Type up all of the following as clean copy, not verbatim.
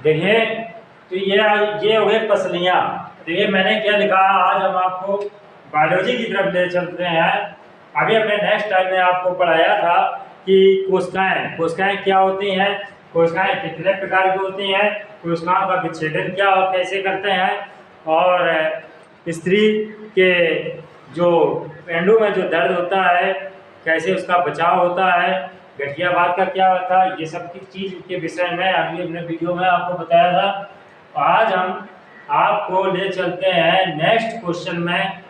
देखिए, तो ये हो गए पसलियाँ। तो ये मैंने क्या लिखा, आज हम आपको बायोलॉजी की तरफ ले चलते हैं। अभी हमने नेक्स्ट टाइम में आपको पढ़ाया था कि कोशिकाएं क्या होती हैं, कोशिकाएं कितने प्रकार की होती हैं, कोशिकाओं का विच्छेदन क्या और कैसे करते हैं, और स्त्री के जो पेंडों में जो दर्द होता है कैसे उसका बचाव होता है, गठिया बात का क्या था, ये सब की चीज के विषय में अगले अपने वीडियो में आपको बताया था। आज हम आपको ले चलते हैं नेक्स्ट क्वेश्चन में,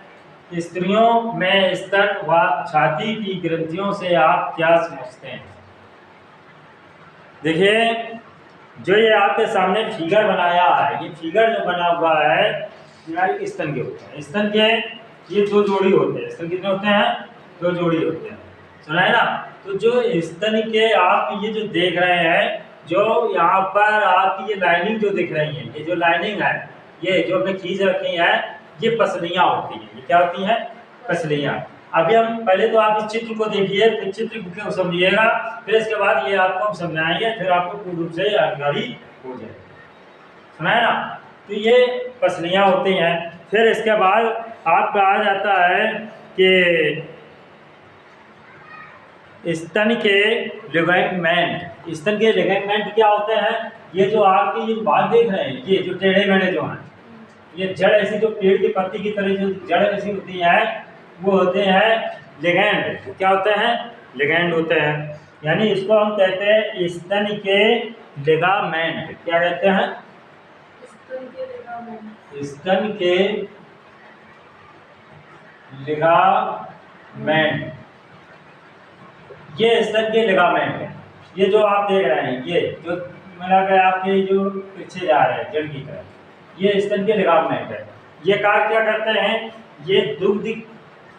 स्त्रियों में स्तन व छाती की ग्रंथियों से आप क्या समझते हैं। देखिए, जो ये आपके सामने फिगर बनाया है, ये फिगर जो बना हुआ है ये स्तन के होते हैं। स्तन के ये दो जोड़ी होते हैं। स्तन कितने होते हैं, दो जोड़ी होते हैं, सुना है ना। तो जो स्तन के आप ये जो देख रहे हैं, जो यहाँ पर आपकी ये लाइनिंग जो दिख रही है, ये जो लाइनिंग है, ये जो हमने खींच रखी है, ये पसलियाँ होती हैं। ये क्या होती हैं, पसलियाँ। अभी हम पहले तो आप इस चित्र को देखिए, फिर चित्र को समझिएगा, फिर इसके बाद ये आपको हम समझाएंगे, फिर आपको पूर्ण रूप से जानकारी हो जाएगी, सुना है ना। तो ये पसलियाँ होती हैं। फिर इसके बाद आपका आ जाता है कि स्तन के लिगामेंट। स्तन के लिगामेंट क्या होते हैं, ये जो आपके ये बाल देख रहे हैं, ये जो टेढ़े मेढ़े जो हैं, ये जड़ ऐसी जो पेड़ की पत्ती की तरह जो जड़ ऐसी होती है, वो होते हैं लिगेंड। क्या होते हैं, लिगेंड होते हैं। यानी इसको हम कहते हैं स्तन के लिगामेंट। क्या कहते हैं, स्तन के लिगामेंट। ये स्तन के लिगामेंट है। ये जो आप देख रहे हैं, ये जो मिला कर आपके जो पीछे जा रहे हैं जड़ की तरफ, ये स्तन के लिगामेंट है। ये कार्य क्या करते हैं, ये दुग्ध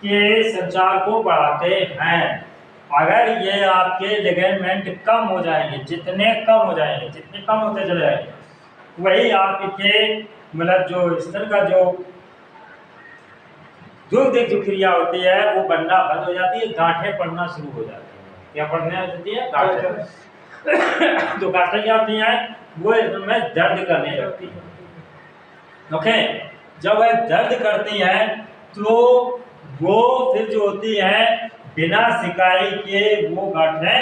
के संचार को बढ़ाते हैं। अगर ये आपके लिगामेंट कम हो जाएंगे, जितने कम हो जाएंगे, जितने कम होते चले जाएंगे, वही आपके मतलब जो स्तन का जो दुग्ध जो क्रिया होती है वो बनना बंद हो जाती है, गांठें पड़ना शुरू हो जाती है। क्या पड़ने लगती है, गांठें। तो गांठें क्या होती हैं, वो इसमें दर्द करने लगती है। ओके, जब वह दर्द करती हैं तो वो फिर जो होती है बिना सिकाई के वो गांठें,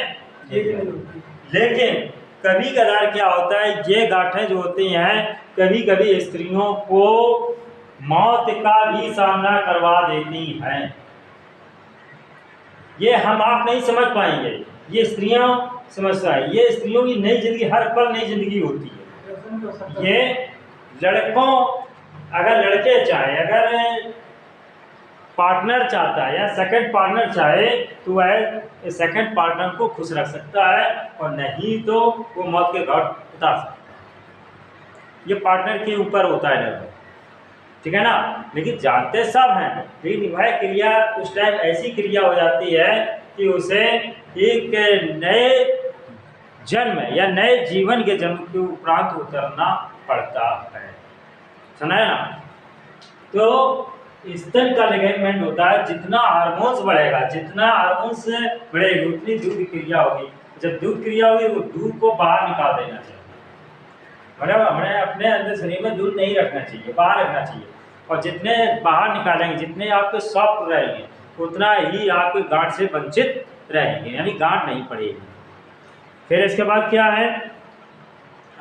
लेकिन कभी कभार क्या होता है, ये गांठें जो होती हैं कभी कभी स्त्रियों को मौत का भी सामना करवा देती हैं। ये हम आप नहीं समझ पाएंगे, ये स्त्रियां समझता है। ये स्त्रियों की नई जिंदगी, हर पल नई जिंदगी होती है। ये लड़कों, अगर लड़के चाहे, अगर पार्टनर चाहता है या सेकंड पार्टनर चाहे तो वह सेकंड पार्टनर को खुश रख सकता है, और नहीं तो वो मौत के घाट उतार सकता है। ये पार्टनर के ऊपर होता है निर्भर, ठीक है ना। लेकिन जानते सब हैं, लेकिन वह क्रिया उस टाइम ऐसी क्रिया हो जाती है कि उसे एक नए जन्म या नए जीवन के जन्म के उपरांत उतरना पड़ता है, सुना है ना। तो स्तन का लिगामेंट होता है, जितना हार्मोन्स बढ़ेगा, जितना हार्मोन्स बढ़ेगी उतनी दूध क्रिया होगी। जब दूध क्रिया होगी तो दूध को बाहर निकाल देना चाहिए, मतलब हमें अपने अंदर शरीर में दूध नहीं रखना चाहिए, बाहर रखना चाहिए। और जितने बाहर निकालेंगे, जितने आपके सॉफ्ट रहेंगे, उतना ही आपके गांठ से वंचित रहेंगे, यानी गांठ नहीं पड़ेगी। फिर इसके बाद क्या है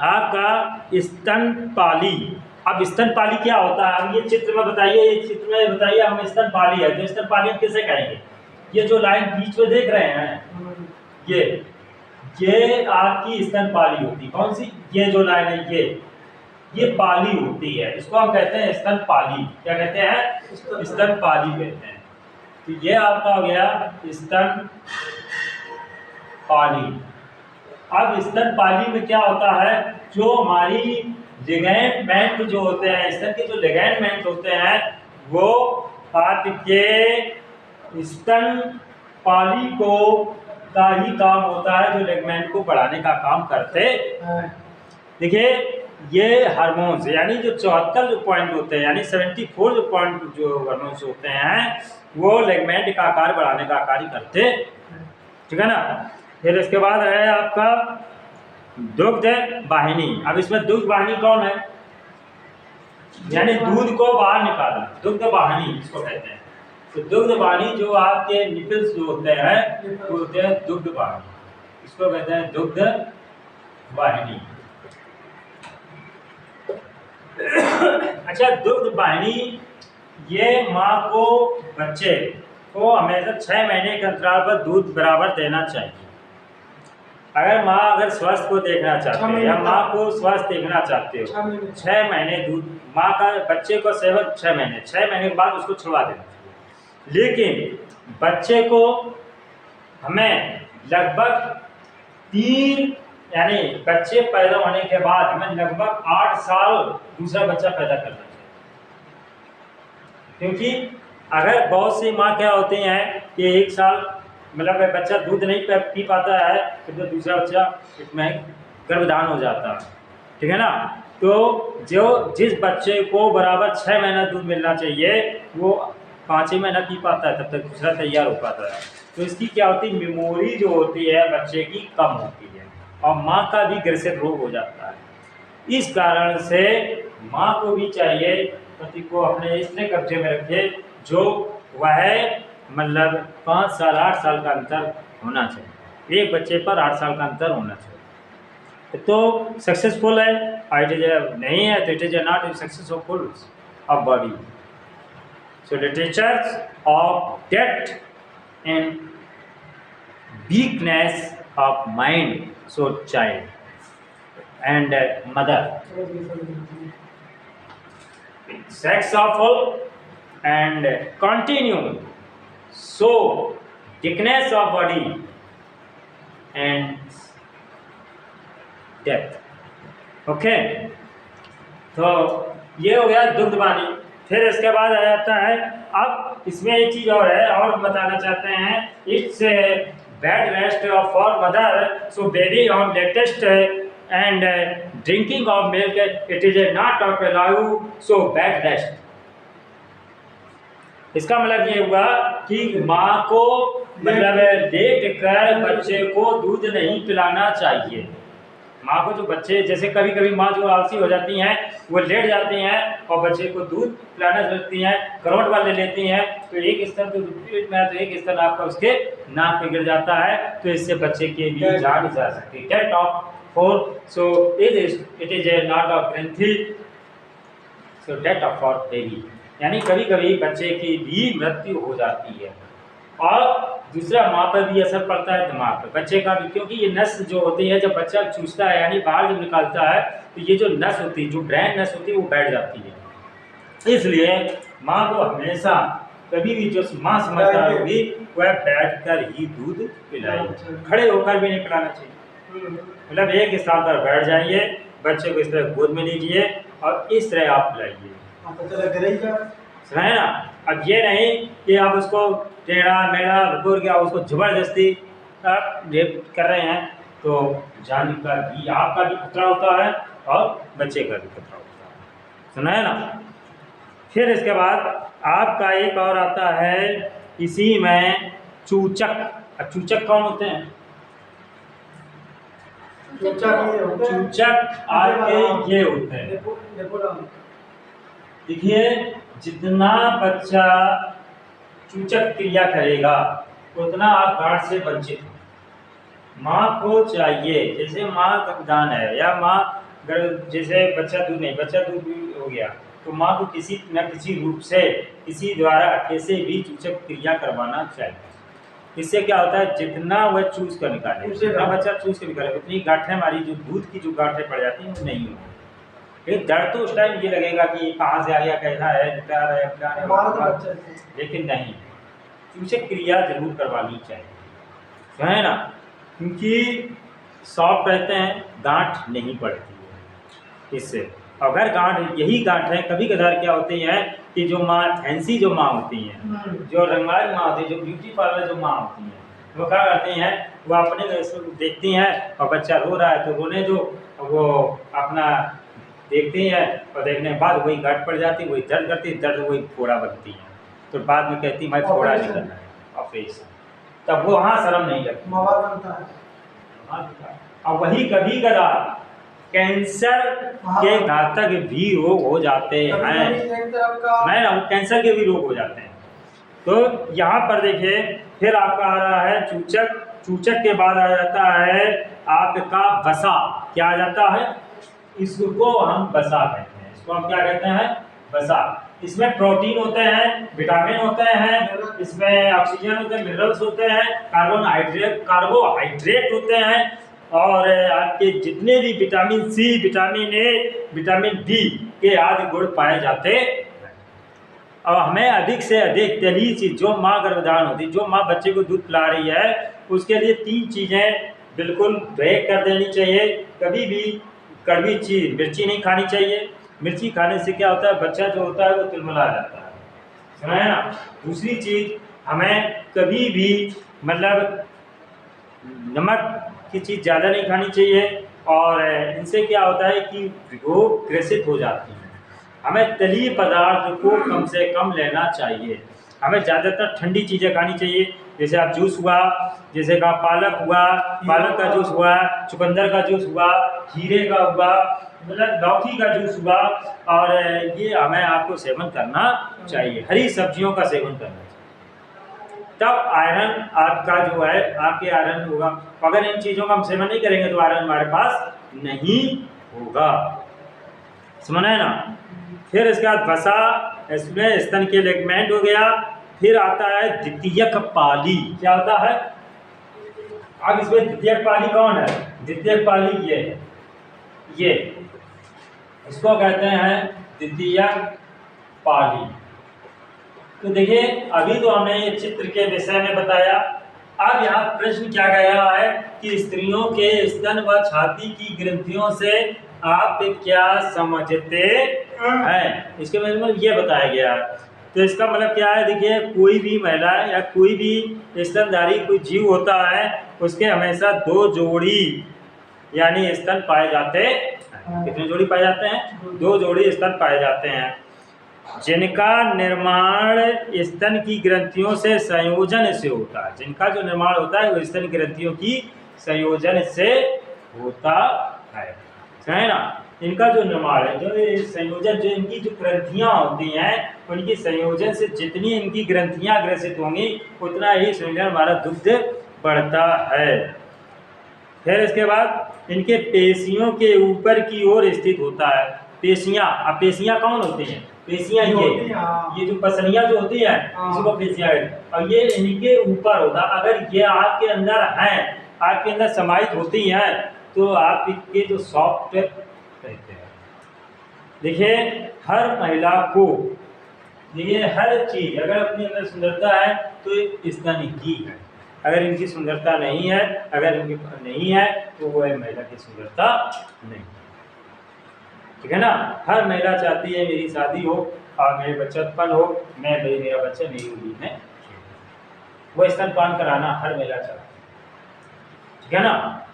आपका स्तनपाली। अब स्तनपाली क्या होता है, अब ये चित्र में बताइए, ये चित्र में बताइए हम स्तनपाली है, तो स्तनपाली किसे कहेंगे। ये जो लाइन बीच में देख रहे हैं, ये आपकी स्तनपाली होती है। कौन सी, ये जो लाइन है ये पाली होती है, इसको हम कहते हैं स्तनपाली। क्या कहते हैं, स्तनपाली कहते हैं। तो ये आपका हो गया स्तनपाली। अब स्तनपाली में क्या होता है, जो हमारी लिगामेंट जो होते हैं, स्तन के जो लिगामेंट होते हैं, वो आपके स्तनपाली को का ही काम होता है, जो लिगामेंट को बढ़ाने का काम करते हैं। देखिए, ये हार्मोन्स यानी जो 74 जो पॉइंट होते हैं, यानी 74 जो पॉइंट जो हार्मोन्स होते हैं, वो लिगामेंट का आकार बढ़ाने का कार्य करते, ठीक है ना। फिर इसके बाद है आपका दुग्ध वाहिनी। अब इसमें दुग्ध वाहिनी कौन है, यानी दूध को बाहर निकालना, दुग्ध वाहिनी इसको कहते हैं। तो दुग्ध वाहिनी जो आपके निपल्स जो होते हैं वो होते हैं दुग्ध वाहिनी, इसको कहते हैं दुग्ध वाहिनी। अच्छा, दुग्ध वाहिनी ये माँ को बच्चे को हमेशा 6 महीने के अंतराल पर दूध बराबर देना चाहिए। अगर माँ अगर स्वास्थ्य को देखना चाहते हो या माँ को स्वास्थ्य देखना चाहते हो, 6 महीने दूध माँ का बच्चे को सेवन 6 महीने, 6 महीने के बाद उसको छुड़वा देना चाहिए। लेकिन बच्चे को हमें लगभग 3 यानी बच्चे पैदा होने के बाद हमें लगभग 8 साल दूसरा बच्चा पैदा करना चाहिए। क्योंकि अगर बहुत सी माँ क्या होती हैं कि 1 साल मतलब बच्चा दूध नहीं पी पाता है तो दूसरा बच्चा इसमें गर्भधान हो जाता है, ठीक है ना। तो जो जिस बच्चे को बराबर 6 महीना दूध मिलना चाहिए वो 5 ही महीना पी पाता है, तब तक दूसरा तैयार हो पाता है। तो इसकी क्या होती है, मेमोरी जो होती है बच्चे की कम होती है और माँ का भी ग्रसित रोग हो जाता है। इस कारण से माँ को भी चाहिए पति को अपने इस तरह कब्जे में रखे जो वह मतलब 5 साल 8 साल का अंतर होना चाहिए, एक बच्चे पर 8 साल का अंतर होना चाहिए। तो सक्सेसफुल है, इट इज नहीं है तो it is not successful of body. So literatures of death and weakness of mind, so child and mother, sex awful and continue, so weakness of body and death। Okay, तो ये हो गया दुग्ध वाहिनी। फिर इसके बाद आ जाता है, अब इसमें एक चीज़ और है और बताना चाहते हैं, it's bed rest for mother, so baby on latest and drinking of milk it is not of allow, so bed rest. इसका मतलब ये हुआ कि माँ को मतलब लेट कर बच्चे को दूध नहीं पिलाना चाहिए। माँ को जो बच्चे जैसे कभी कभी माँ जो आलसी हो जाती हैं वो लेट जाती हैं और बच्चे को दूध पिलाना लगती हैं, करवट वाले लेती हैं, तो एक स्तर तो पेट में है तो एक स्तर आपका उसके नाक पे गिर जाता है, तो इससे बच्चे की भी जान जा सकती है। Death of 4, so it is a not of ग्रंथि, so death of for baby, यानी कभी कभी बच्चे की भी मृत्यु हो जाती है। और दूसरा माँ पर भी असर पड़ता है, दिमाग पर बच्चे का भी, क्योंकि ये नस जो होती है जब बच्चा चूसता है यानी बाहर जब निकालता है तो ये जो नस होती है, जो ब्रेन नस होती है वो बैठ जाती है। इसलिए माँ को हमेशा कभी भी जो माँ समझदार होगी वह बैठ कर ही दूध पिलाए, खड़े होकर भी नहीं पिलाना चाहिए। मतलब एक स्थान पर बैठ जाइए, बच्चे को इस तरह गोद में लीजिए और इस तरह आप पिलाइए, है ना। अब ये नहीं कि आप उसको टेढ़ा मेढ़ा रगड़ के आप उसको ज़बरदस्ती रेप कर रहे हैं, तो जान का भी आपका भी खतरा होता है और बच्चे का भी खतरा होता है, सुना है ना। फिर इसके बाद आपका एक और आता है इसी में चूचक। अब चूचक कौन होते हैं? चूचक आपके ये होते हैं, देखिए जितना बच्चा चूचक क्रिया करेगा उतना आप गांठ से वंचित हो। माँ को चाहिए, जैसे माँ गर्भधान है या माँ जैसे बच्चा दूध हो गया तो माँ को किसी न किसी रूप से किसी द्वारा कैसे भी चूचक क्रिया करवाना चाहिए। इससे क्या होता है, जितना वह चूस कर निकाले, जितना बच्चा चूस कर निकाले उतनी गांठें हमारी जो दूध की जो गांठें पड़ जाती हैं वो नहीं होती। लेकिन दर्द तो उस टाइम ये लगेगा कि कहाँ से आ गया, कैसा है, क्या है, लेकिन नहीं, चूचक क्रिया जरूर करवानी चाहिए, है ना, क्योंकि सॉफ्ट रहते हैं, गांठ नहीं पड़ती है इससे। अगर गांठ यही गांठें कभी कभार क्या होती हैं कि जो माँ फैंसी जो माँ होती हैं, जो रंगाई माँ होती है, जो ब्यूटी पार्लर जो माँ होती हैं, वो क्या करती हैं, वो अपने देखती हैं और बच्चा रो रहा है तो रोने जो वो अपना देखती हैं और देखने के बाद वही गांठ पड़ जाती, वही दर्द करती, दर्द वही फोड़ा बनती है, तो बाद में कहती मैं फोड़ा नहीं करना है ऑपरेशन, तब वो वहाँ शर्म नहीं लगती। अब वही कभी कदार कैंसर के घातक भी रोग हो जाते हैं, नहीं ना, कैंसर के भी रोग हो जाते हैं। तो यहाँ पर देखिए फिर आपका आ रहा है चूचक, चूचक के बाद आ जाता है आपका वसा। क्या आ जाता है? इसको हम वसा कहते हैं, इसको हम क्या कहते हैं? वसा। इसमें प्रोटीन होते हैं, विटामिन होते हैं, इसमें ऑक्सीजन होते हैं, मिनरल्स होते हैं, कार्बोहाइड्रेट होते हैं, और आपके जितने भी vitamin C, vitamin A, vitamin D के आदि गुण पाए जाते हैं। और हमें अधिक से अधिक तली चीज, जो माँ गर्भधारण होती है, जो माँ बच्चे को दूध पिला रही है, उसके लिए 3 चीज़ें बिल्कुल ब्रेक कर देनी चाहिए। कभी भी कड़वी चीज, मिर्ची नहीं खानी चाहिए। मिर्ची खाने से क्या होता है, बच्चा जो होता है वो तिलमिला जाता है, सुना है ना। दूसरी चीज़, हमें कभी भी मतलब नमक की चीज़ ज़्यादा नहीं खानी चाहिए, और इनसे क्या होता है कि रोग ग्रसित हो जाती है। हमें तली पदार्थ को कम से कम लेना चाहिए। हमें ज़्यादातर ठंडी चीज़ें खानी चाहिए, जैसे आप जूस हुआ, जैसे का पालक हुआ, पालक का जूस हुआ, चुकंदर का जूस हुआ, खीरे का हुआ, मतलब लौकी का जूस हुआ, और ये हमें आपको सेवन करना चाहिए। हरी सब्जियों का सेवन करना चाहिए, तब आयरन आपका जो है, आपके आयरन होगा। अगर इन चीज़ों का हम सेवन नहीं करेंगे तो आयरन हमारे पास नहीं होगा, समझ है ना। फिर इसके बाद वसा, इसमें स्तन के लिगामेंट हो गया। फिर आता है द्वितीयक पाली। क्या होता है? अब इसमें द्वितीयक पाली कौन है? द्वितीयक पाली ये है, ये इसको कहते हैं द्वितीयक पाली। तो देखिए अभी तो हमने ये चित्र के विषय में बताया। अब यहाँ प्रश्न क्या गया है कि स्त्रियों के स्तन व छाती की ग्रंथियों से आप क्या समझते हैं, इसके मतलब ये बताया गया है। तो इसका मतलब क्या है, देखिए कोई भी महिला या कोई भी स्तनधारी कोई जीव होता है, उसके हमेशा 2 जोड़ी यानी स्तन पाए जाते हैं। कितने जोड़ी पाए जाते हैं? 2 जोड़ी स्तन पाए जाते हैं, जिनका निर्माण स्तन की ग्रंथियों से संयोजन से होता है। जिनका जो निर्माण होता है वो स्तन ग्रंथियों की संयोजन से होता है ना। इनका जो निर्माण है, जो संयोजन, जो इनकी जो ग्रंथियां होती हैं, उनकी संयोजन से जितनी इनकी ग्रंथियां ग्रसित होंगी उतना ही संयोजन हमारा दुग्ध बढ़ता है। फिर इसके बाद इनके पेशियों के ऊपर की ओर स्थित होता है। पेशियां, अब पेशियां कौन होती हैं? पेशियां ये जो पसलियां जो होती हैं, इसको पेशियां कहते हैं। और ये इनके ऊपर होता है। अगर ये आपके अंदर हैं, आपके अंदर समाहित होती हैं, तो आपके जो सॉफ्ट रहते हैं। देखिए हर महिला को, देखिए हर चीज अगर अपने अंदर सुंदरता है तो स्तन ही है। अगर इनकी सुंदरता नहीं है, अगर इनके नहीं है, तो वो है महिला की सुंदरता नहीं, ठीक है ना। हर महिला चाहती है मेरी शादी हो और मेरे बच्चा उत्पन्न हो, मेरा बच्चा मेरी उम्मीद में, वो स्तनपान कराना हर महिला चाहती है, ठीक है ना।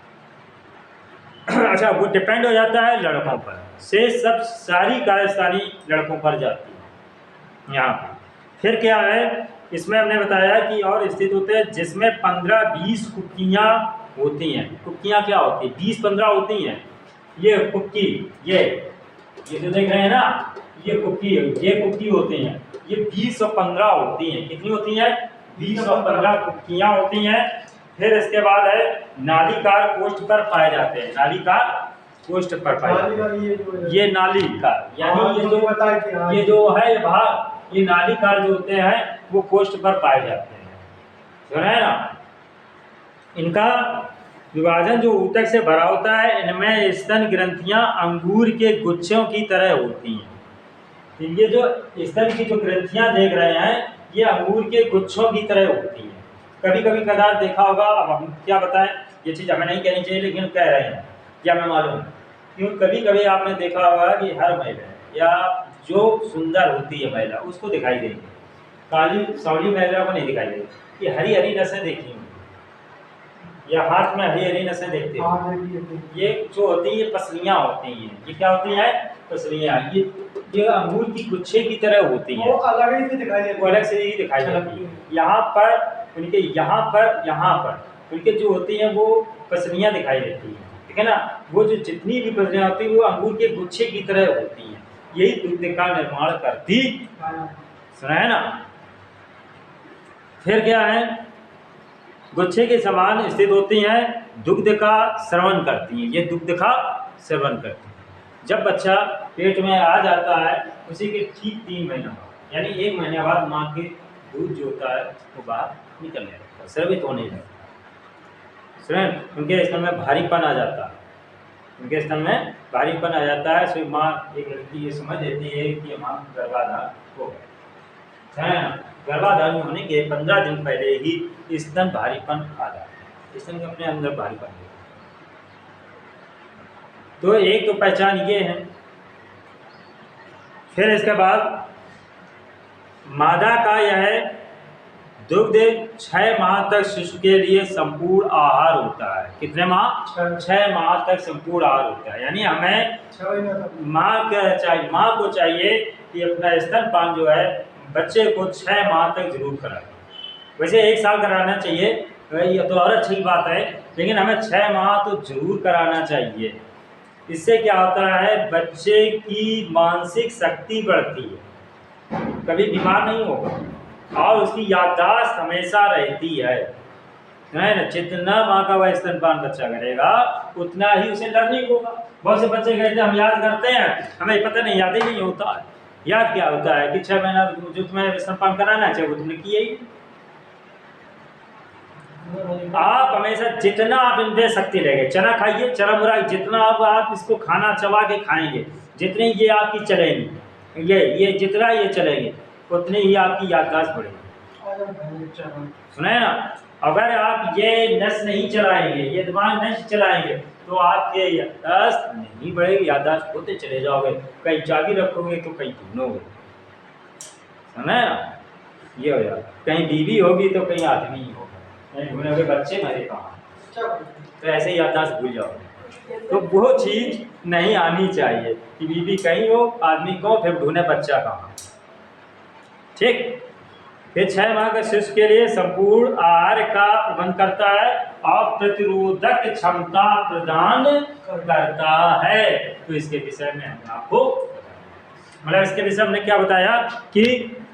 अच्छा, वो डिपेंड हो जाता है लड़कों पर, से सब सारी कार्यस्थानी लड़कों पर जाती है यहाँ पे। फिर क्या है, इसमें हमने बताया कि और स्थित होते हैं जिसमें 15-20 कुक्कियाँ होती हैं। कुक्कियाँ क्या होती है? 20-15 होती हैं। ये कुक्की, ये जो देख रहे हैं ना, ये कुक्की होती हैं। ये 20 और 15 होती हैं। कितनी होती हैं? 20 और 15 कुक्कियाँ होती हैं। फिर इसके बाद है नालिकार कोष्ठ पर पाए जाते हैं। नालिकार कोष्ठ पर पाए जाते हैं। ये नालिकार यानी ये जो है भाग, ये नालिकार जो होते हैं वो कोष्ठ पर पाए जाते हैं, सुना है ना। इनका विभाजन जो ऊतक से भरा होता है, इनमें स्तन ग्रंथियां अंगूर के गुच्छों की तरह होती हैं। ये जो स्तन की जो ग्रंथियां देख रहे हैं, ये अंगूर के गुच्छों की तरह होती हैं। कभी कभी कदार देखा होगा, अब हम क्या बताएं, ये चीज़ हमें नहीं कहनी चाहिए लेकिन कह रहे हैं, क्या हमें मालूम है। क्यों, कभी कभी आपने देखा होगा कि हर महिला या जो सुंदर होती है महिला उसको दिखाई देगी, काली सौली महिला को नहीं दिखाई देगी। ये हरी हरी नसें देखी होंगी, या हाथ में हरी हरी नसें देखते हैं। ये जो होती है ये पसलियाँ होती हैं। ये क्या होती हैं? पसलियाँ। ये अंगूर की गुच्छे की तरह होती हैं, वो अलग ही दिखाई देती है, वो अलग से ही दिखाई देती है। यहाँ पर उनके, यहाँ पर उनके जो होती हैं वो पसलियाँ दिखाई देती हैं। ठीक है ना। वो जो जितनी भी प्रक्रिया होती है वो अंगूर के गुच्छे की तरह होती हैं, यही दुग्ध का निर्माण करती, सुना है ना। फिर क्या है, गुच्छे के समान स्थित होती हैं, दुग्ध का श्रवण करती हैं, ये दुग्ध का श्रवण करती हैं। जब बच्चा पेट में आ जाता है उसी के ठीक 3 महीना बाद, यानी 1 महीने बाद माँ के दूध जो होता है वो बाहर निकलने लगता है, स्रवित होने लगता है। सुन, उनके स्तन में भारीपन आ जाता है, उनके स्तन में भारीपन आ जाता है। फिर माँ, एक लड़की ये समझ लेती है कि माँ गर्भाधान हो गया, गर्भाधान होने के 15 दिन पहले ही स्तन भारीपन आ जाता है, स्तन के अपने अंदर भारीपन। तो एक तो पहचान ये है। फिर इसके बाद मादा का यह दुग्ध 6 माह तक शिशु के लिए संपूर्ण आहार होता है। कितने माह? 6 माह तक संपूर्ण आहार होता है। यानी हमें माँ को चाहिए कि अपना स्तनपान जो है बच्चे को 6 माह तक जरूर कराए। वैसे 1 साल कराना चाहिए, ये तो और अच्छी बात है, लेकिन हमें 6 माह तो जरूर कराना चाहिए। इससे क्या होता है, बच्चे की मानसिक शक्ति बढ़ती है, कभी बीमार नहीं होगा और उसकी याददाश्त हमेशा रहती है ना। जितना माँ का वह स्तनपान बच्चा करेगा उतना ही उसे लर्निंग होगा। बहुत से बच्चे कहते हैं हम याद करते हैं, हमें पता नहीं, याद ही नहीं होता है। याद क्या होता है कि 6 महीना जो तुम्हें स्तनपान कराना चाहिए वो तुमने किया ही। आप हमेशा जितना आप इनमें शक्ति लेंगे, चना खाइए, चना मुरा, जितना आप इसको खाना चबा के खाएंगे, जितनी ये आपकी चलेंगी, ये जितना ये चलेंगे उतनी ही आपकी याददाश्त बढ़ेगी। सुने ना, अगर आप ये नस नहीं चलाएंगे, ये दिमाग नहीं चलाएंगे तो आपके याददाश्त नहीं बढ़ेगी, याददाश्त होते चले जाओगे, कहीं चाबी रखोगे तो कहीं ढूंढोगे, सुना है ना। ये हो जाएगा, कहीं बीवी होगी तो कहीं आदमी ही होगा, ढूंढोगे बच्चे मेरे कहाँ, तो ऐसे ही याददाश्त भूल जाओगे। तो वो चीज़ नहीं आनी चाहिए कि बीवी कहीं हो, आदमी को, फिर ढूंढे बच्चा कहाँ। ठीक। फिर 6 माह के शिशु के लिए संपूर्ण आहार का प्रबंध करता है और प्रतिरोधक क्षमता प्रदान करता है। तो इसके विषय में हमने आपको, मतलब इसके विषय में हमने क्या बताया कि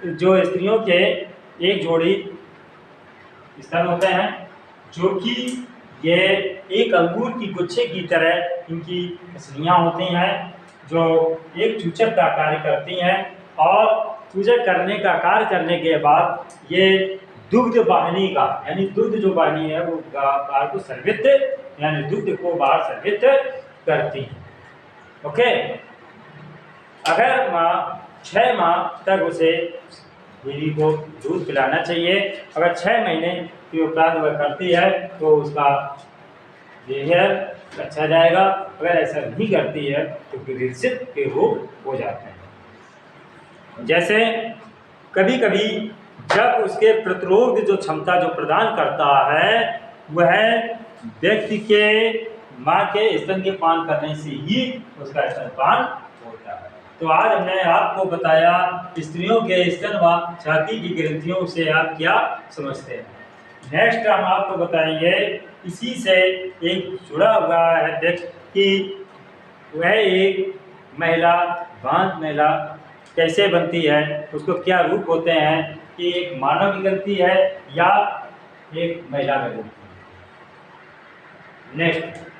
जो स्त्रियों के एक जोड़ी स्तन होते हैं, जो कि ये एक अंगूर की गुच्छे की तरह इनकी पसलियाँ होती हैं, जो एक चूचक का कार्य करती हैं, और चूचक करने का कार्य करने के बाद ये दुग्ध वाहिनी का, यानी दुग्ध जो वाहिनी है वो बाहर को सर्वित, यानी दुग्ध को बाहर सर्वित करती हैं। ओके। अगर माँ 6 माह तक उसे बीवी को दूध पिलाना चाहिए। अगर 6 महीने के उपरांत वह करती है तो उसका बिहेवियर अच्छा जाएगा। अगर ऐसा नहीं करती है तो विकसित के रोग हो जाते हैं। जैसे कभी कभी जब उसके प्रतिरोध जो क्षमता जो प्रदान करता है वह व्यक्ति के माँ के स्तन के पान करने से ही उसका स्तनपान होता है। तो आज हमने आपको बताया स्त्रियों के स्तन व छाती की ग्रंथियों से आप क्या समझते हैं। नेक्स्ट हम आपको बताएंगे इसी से एक जुड़ा हुआ है कि वह एक महिला, बांझ महिला कैसे बनती है, उसको क्या रूप होते हैं, कि एक मानव की गलती है या एक महिला की गलती है। नेक्स्ट।